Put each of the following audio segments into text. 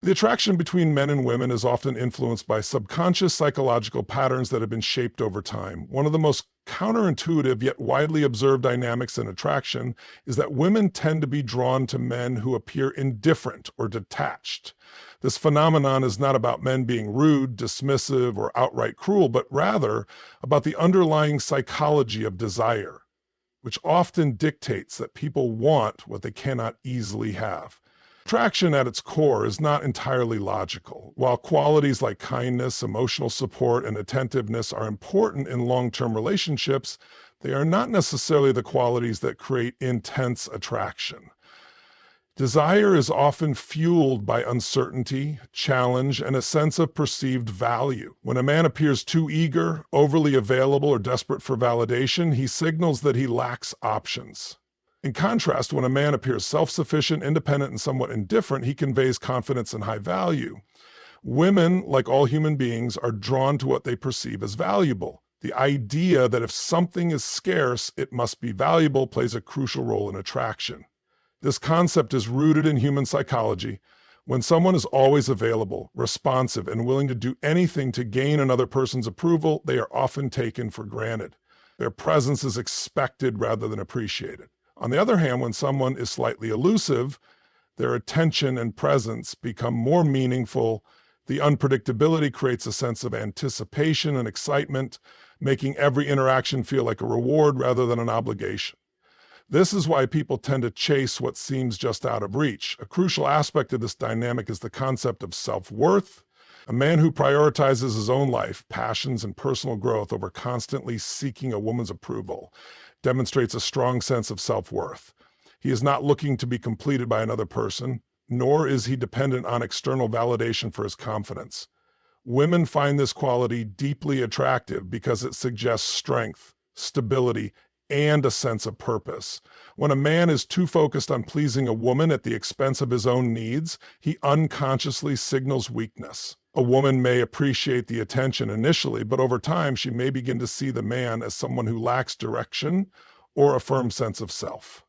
The attraction between men and women is often influenced by subconscious psychological patterns that have been shaped over time. One of the most counterintuitive yet widely observed dynamics in attraction is that women tend to be drawn to men who appear indifferent or detached. This phenomenon is not about men being rude, dismissive, or outright cruel, but rather about the underlying psychology of desire, which often dictates that people want what they cannot easily have. Attraction at its core is not entirely logical. While qualities like kindness, emotional support, and attentiveness are important in long-term relationships, they are not necessarily the qualities that create intense attraction. Desire is often fueled by uncertainty, challenge, and a sense of perceived value. When a man appears too eager, overly available, or desperate for validation, he signals that he lacks options. In contrast, when a man appears self-sufficient, independent, and somewhat indifferent, he conveys confidence and high value. Women, like all human beings, are drawn to what they perceive as valuable. The idea that if something is scarce, it must be valuable plays a crucial role in attraction. This concept is rooted in human psychology. When someone is always available, responsive, and willing to do anything to gain another person's approval, they are often taken for granted. Their presence is expected rather than appreciated. On the other hand, when someone is slightly elusive, their attention and presence become more meaningful. The unpredictability creates a sense of anticipation and excitement, making every interaction feel like a reward rather than an obligation. This is why people tend to chase what seems just out of reach. A crucial aspect of this dynamic is the concept of self-worth. A man who prioritizes his own life, passions, and personal growth over constantly seeking a woman's approval demonstrates a strong sense of self-worth. He is not looking to be completed by another person, nor is he dependent on external validation for his confidence. Women find this quality deeply attractive because it suggests strength, stability, and a sense of purpose. When a man is too focused on pleasing a woman at the expense of his own needs, he unconsciously signals weakness. A woman may appreciate the attention initially, but over time she may begin to see the man as someone who lacks direction or a firm sense of self.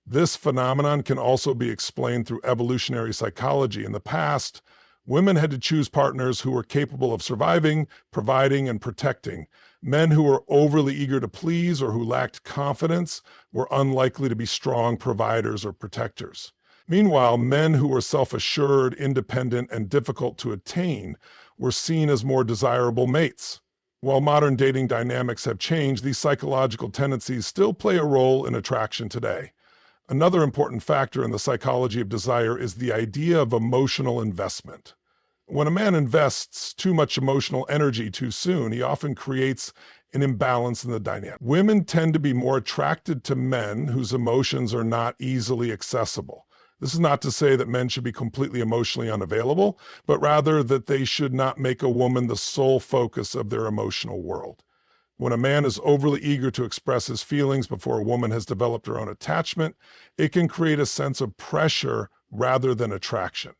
This phenomenon can also be explained through evolutionary psychology. In the past, women had to choose partners who were capable of surviving, providing, and protecting. Men who were overly eager to please or who lacked confidence were unlikely to be strong providers or protectors. Meanwhile, men who were self-assured, independent, and difficult to attain were seen as more desirable mates. While modern dating dynamics have changed, these psychological tendencies still play a role in attraction today. Another important factor in the psychology of desire is the idea of emotional investment. When a man invests too much emotional energy too soon, he often creates an imbalance in the dynamic. Women tend to be more attracted to men whose emotions are not easily accessible. This is not to say that men should be completely emotionally unavailable, but rather that they should not make a woman the sole focus of their emotional world. When a man is overly eager to express his feelings before a woman has developed her own attachment, it can create a sense of pressure rather than attraction.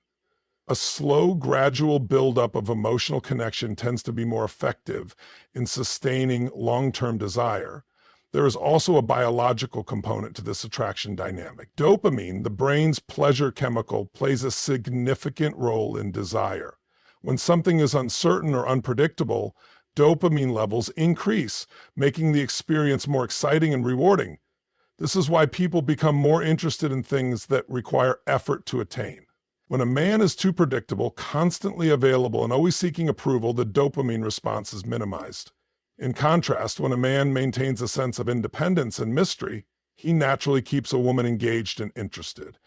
A slow, gradual buildup of emotional connection tends to be more effective in sustaining long-term desire. There is also a biological component to this attraction dynamic. Dopamine, the brain's pleasure chemical, plays a significant role in desire. When something is uncertain or unpredictable, dopamine levels increase, making the experience more exciting and rewarding. This is why people become more interested in things that require effort to attain. When a man is too predictable, constantly available, and always seeking approval, the dopamine response is minimized. In contrast, when a man maintains a sense of independence and mystery, he naturally keeps a woman engaged and interested.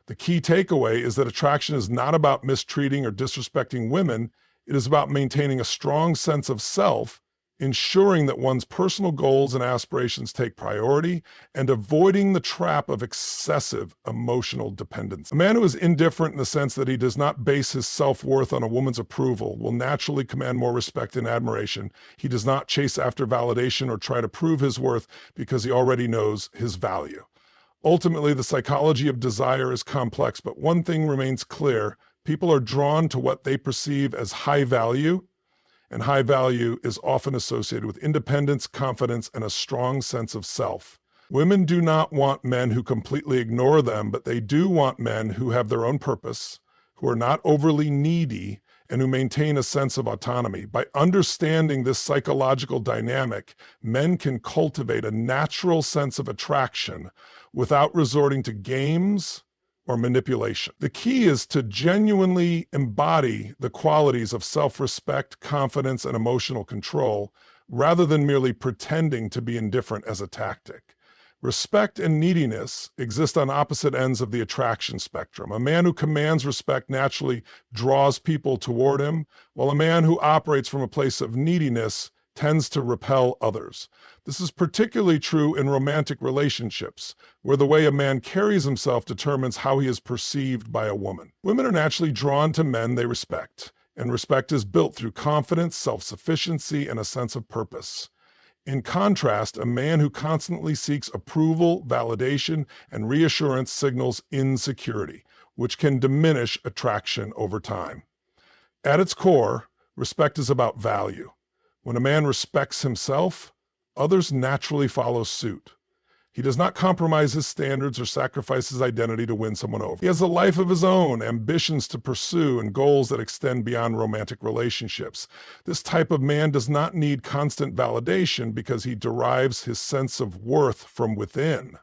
The key takeaway is that attraction is not about mistreating or disrespecting women. It is about maintaining a strong sense of self, ensuring that one's personal goals and aspirations take priority, and avoiding the trap of excessive emotional dependence. A man who is indifferent in the sense that he does not base his self-worth on a woman's approval will naturally command more respect and admiration. He does not chase after validation or try to prove his worth because he already knows his value. Ultimately, the psychology of desire is complex, but one thing remains clear: people are drawn to what they perceive as high value, and high value is often associated with independence, confidence, and a strong sense of self. Women do not want men who completely ignore them, but they do want men who have their own purpose, who are not overly needy, and who maintain a sense of autonomy. By understanding this psychological dynamic, men can cultivate a natural sense of attraction without resorting to games or manipulation. The key is to genuinely embody the qualities of self-respect, confidence, and emotional control, rather than merely pretending to be indifferent as a tactic. Respect and neediness exist on opposite ends of the attraction spectrum. A man who commands respect naturally draws people toward him, while a man who operates from a place of neediness tends to repel others. This is particularly true in romantic relationships, where the way a man carries himself determines how he is perceived by a woman. Women are naturally drawn to men they respect, and respect is built through confidence, self-sufficiency, and a sense of purpose. In contrast, a man who constantly seeks approval, validation, and reassurance signals insecurity, which can diminish attraction over time. At its core, respect is about value. When a man respects himself, others naturally follow suit. He does not compromise his standards or sacrifice his identity to win someone over. He has a life of his own, ambitions to pursue, and goals that extend beyond romantic relationships. This type of man does not need constant validation because he derives his sense of worth from within.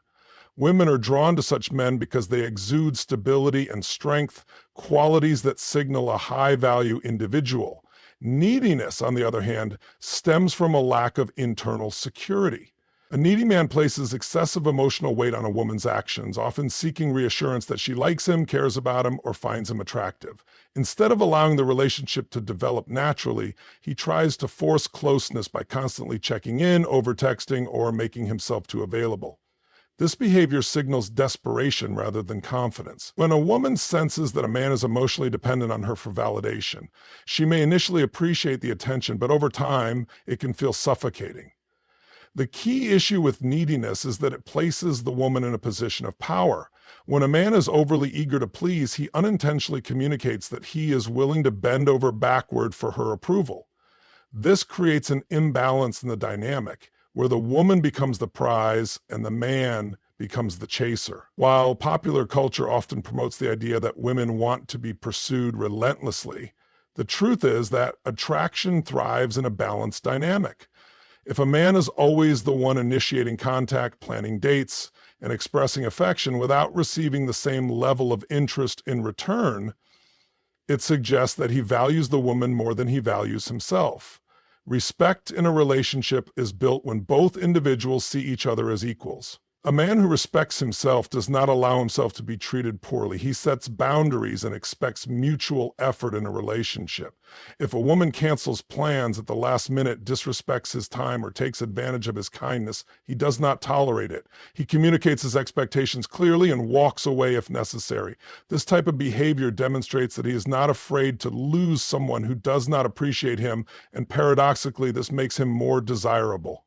Women are drawn to such men because they exude stability and strength, qualities that signal a high-value individual. Neediness, on the other hand, stems from a lack of internal security. A needy man places excessive emotional weight on a woman's actions, often seeking reassurance that she likes him, cares about him, or finds him attractive. Instead of allowing the relationship to develop naturally, he tries to force closeness by constantly checking in, over-texting, or making himself too available. This behavior signals desperation rather than confidence. When a woman senses that a man is emotionally dependent on her for validation, she may initially appreciate the attention, but over time, it can feel suffocating. The key issue with neediness is that it places the woman in a position of power. When a man is overly eager to please, he unintentionally communicates that he is willing to bend over backward for her approval. This creates an imbalance in the dynamic, where the woman becomes the prize and the man becomes the chaser. While popular culture often promotes the idea that women want to be pursued relentlessly, the truth is that attraction thrives in a balanced dynamic. If a man is always the one initiating contact, planning dates, and expressing affection without receiving the same level of interest in return, it suggests that he values the woman more than he values himself. Respect in a relationship is built when both individuals see each other as equals. A man who respects himself does not allow himself to be treated poorly. He sets boundaries and expects mutual effort in a relationship. If a woman cancels plans at the last minute, disrespects his time, or takes advantage of his kindness, he does not tolerate it. He communicates his expectations clearly and walks away if necessary. This type of behavior demonstrates that he is not afraid to lose someone who does not appreciate him, and paradoxically, this makes him more desirable.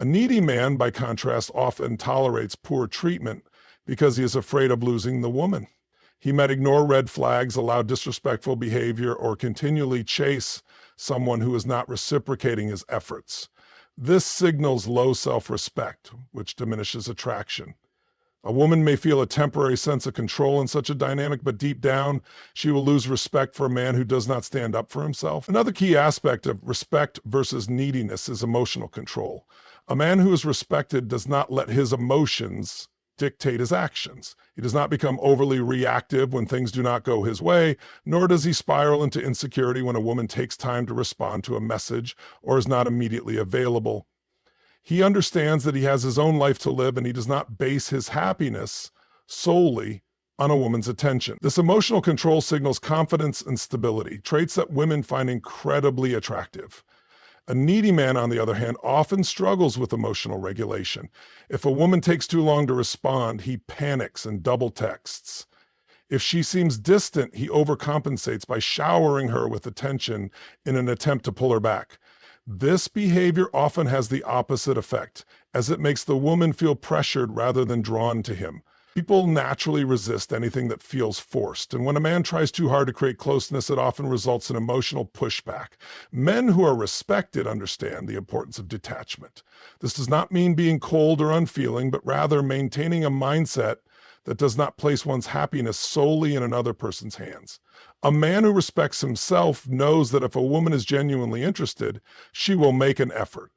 A needy man, by contrast, often tolerates poor treatment because he is afraid of losing the woman. He might ignore red flags, allow disrespectful behavior, or continually chase someone who is not reciprocating his efforts. This signals low self-respect, which diminishes attraction. A woman may feel a temporary sense of control in such a dynamic, but deep down, she will lose respect for a man who does not stand up for himself. Another key aspect of respect versus neediness is emotional control. A man who is respected does not let his emotions dictate his actions. He does not become overly reactive when things do not go his way, nor does he spiral into insecurity when a woman takes time to respond to a message or is not immediately available. He understands that he has his own life to live, and he does not base his happiness solely on a woman's attention. This emotional control signals confidence and stability, traits that women find incredibly attractive. A needy man, on the other hand, often struggles with emotional regulation. If a woman takes too long to respond, he panics and double texts. If she seems distant, he overcompensates by showering her with attention in an attempt to pull her back. This behavior often has the opposite effect, as it makes the woman feel pressured rather than drawn to him. People naturally resist anything that feels forced, and when a man tries too hard to create closeness, it often results in emotional pushback. Men who are respected understand the importance of detachment. This does not mean being cold or unfeeling, but rather maintaining a mindset that does not place one's happiness solely in another person's hands. A man who respects himself knows that if a woman is genuinely interested, she will make an effort.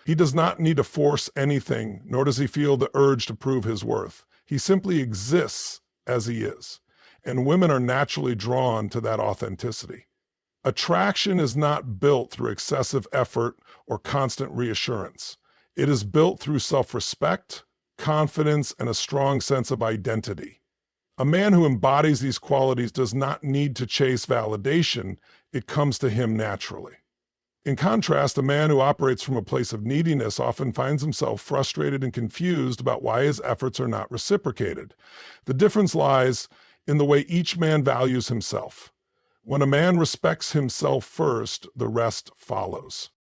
He does not need to force anything, nor does he feel the urge to prove his worth. He simply exists as he is, and women are naturally drawn to that authenticity. Attraction is not built through excessive effort or constant reassurance. It is built through self-respect, confidence, and a strong sense of identity. A man who embodies these qualities does not need to chase validation. It comes to him naturally. In contrast, a man who operates from a place of neediness often finds himself frustrated and confused about why his efforts are not reciprocated. The difference lies in the way each man values himself. When a man respects himself first, the rest follows.